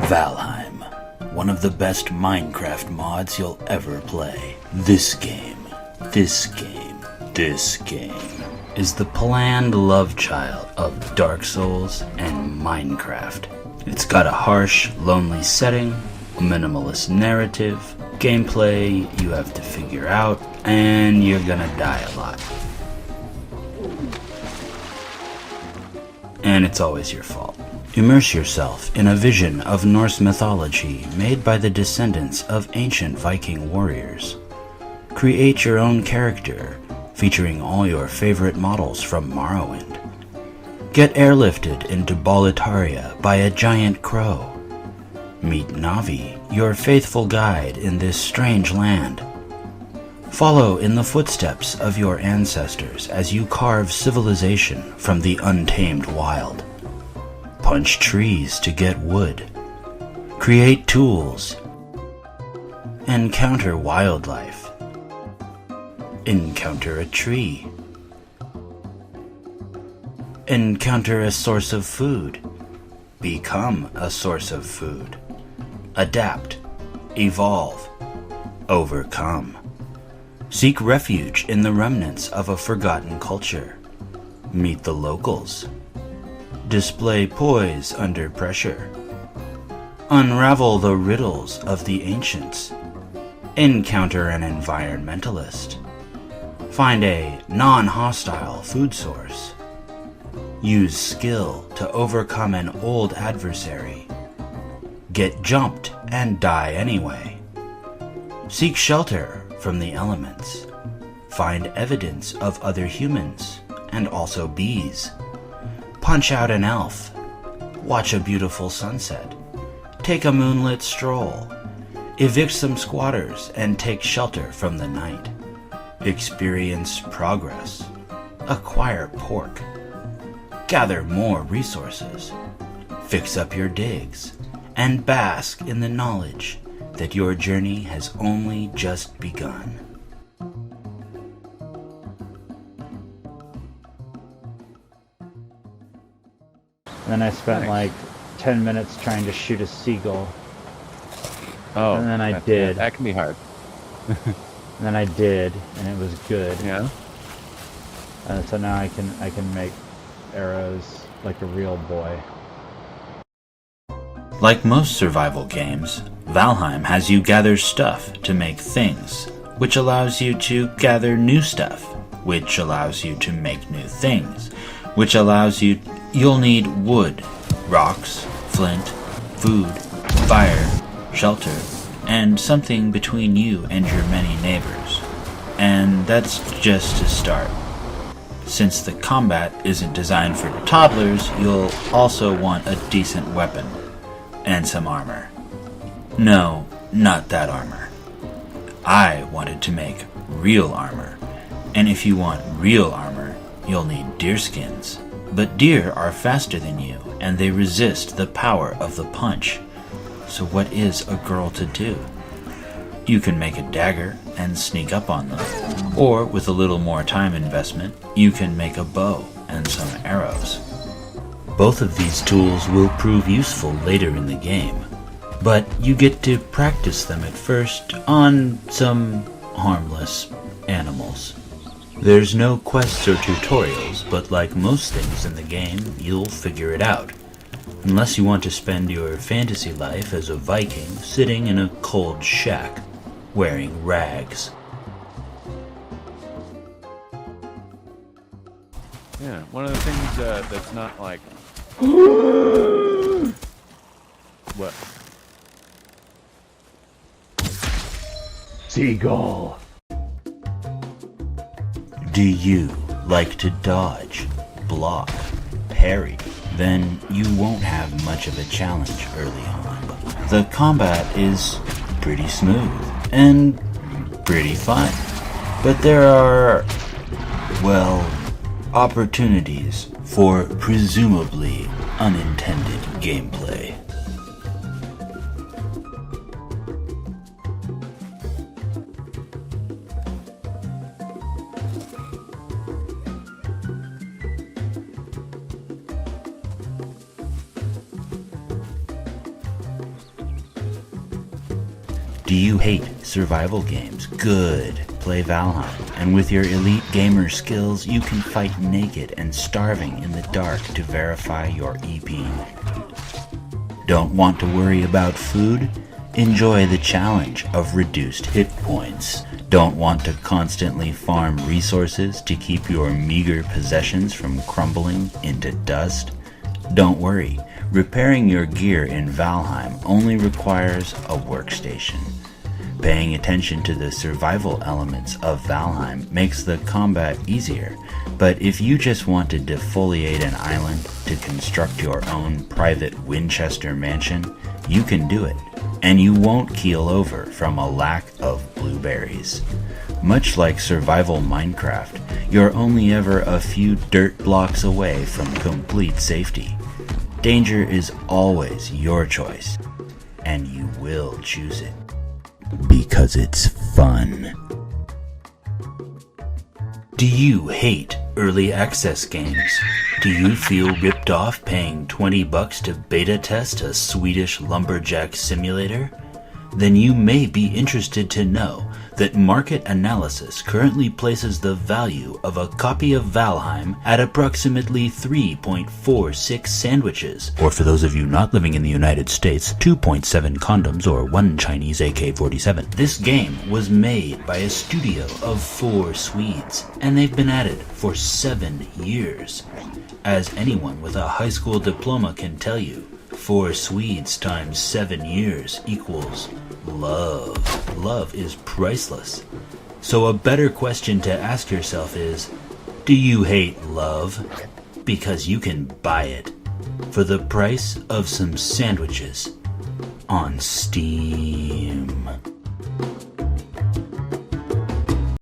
Valheim, one of the best Minecraft mods you'll ever play. This game is the planned love child of Dark Souls and Minecraft. It's got a harsh, lonely setting, a minimalist narrative, gameplay you have to figure out, and you're gonna die a lot. And it's always your fault. Immerse yourself in a vision of Norse mythology made by the descendants of ancient Viking warriors. Create your own character, featuring all your favorite models from Morrowind. Get airlifted into Boletaria by a giant crow. Meet Navi, your faithful guide in this strange land. Follow in the footsteps of your ancestors as you carve civilization from the untamed wild. Punch trees to get wood. Create tools. Encounter wildlife. Encounter a tree. Encounter a source of food. Become a source of food. Adapt. Evolve. Overcome. Seek refuge in the remnants of a forgotten culture. Meet the locals. Display poise under pressure. Unravel the riddles of the ancients. Encounter an environmentalist. Find a non-hostile food source. Use skill to overcome an old adversary. Get jumped and die anyway. Seek shelter from the elements. Find evidence of other humans and also bees. Punch out an elf. Watch a beautiful sunset. Take a moonlit stroll. Evict some squatters and take shelter from the night. Experience progress. Acquire pork. Gather more resources. Fix up your digs. And bask in the knowledge that your journey has only just begun. Then I spent like 10 minutes trying to shoot a seagull. Oh, and then I did. That can be hard. And then I did, and it was good. Yeah. So now I can make arrows like a real boy. Like most survival games, Valheim has you gather stuff to make things, which allows you to gather new stuff, which allows you to make new things, which allows you'll need wood, rocks, flint, food, fire, shelter, and something between you and your many neighbors. And that's just to start. Since the combat isn't designed for toddlers, you'll also want a decent weapon. And some armor. No, not that armor. I wanted to make real armor. And if you want real armor, you'll need deer skins. But deer are faster than you, and they resist the power of the punch. So what is a girl to do? You can make a dagger and sneak up on them. Or, with a little more time investment, you can make a bow and some arrows. Both of these tools will prove useful later in the game, but you get to practice them at first on some harmless animals. There's no quests or tutorials, but like most things in the game, you'll figure it out. Unless you want to spend your fantasy life as a Viking sitting in a cold shack, wearing rags. Yeah, one of the things that's not like... What? Seagull. Do you like to dodge, block, parry? Then you won't have much of a challenge early on. The combat is pretty smooth and pretty fun. But there are, well, opportunities for presumably unintended gameplay. Do you hate survival games? Good. Play Valheim, and with your elite gamer skills, you can fight naked and starving in the dark to verify your EPing. Don't want to worry about food? Enjoy the challenge of reduced hit points. Don't want to constantly farm resources to keep your meager possessions from crumbling into dust? Don't worry, repairing your gear in Valheim only requires a workstation. Paying attention to the survival elements of Valheim makes the combat easier, but if you just want to defoliate an island to construct your own private Winchester mansion, you can do it, and you won't keel over from a lack of blueberries. Much like survival Minecraft, you're only ever a few dirt blocks away from complete safety. Danger is always your choice, and you will choose it. Because it's fun. Do you hate early access games? Do you feel ripped off paying $20 to beta test a Swedish lumberjack simulator? Then you may be interested to know that market analysis currently places the value of a copy of Valheim at approximately 3.46 sandwiches, or for those of you not living in the United States, 2.7 condoms or 1 Chinese AK-47. This game was made by a studio of 4 Swedes, and they've been at it for 7 years. As anyone with a high school diploma can tell you, 4 Swedes times 7 years equals love. Love is priceless. So a better question to ask yourself is, do you hate love? Because you can buy it for the price of some sandwiches on Steam.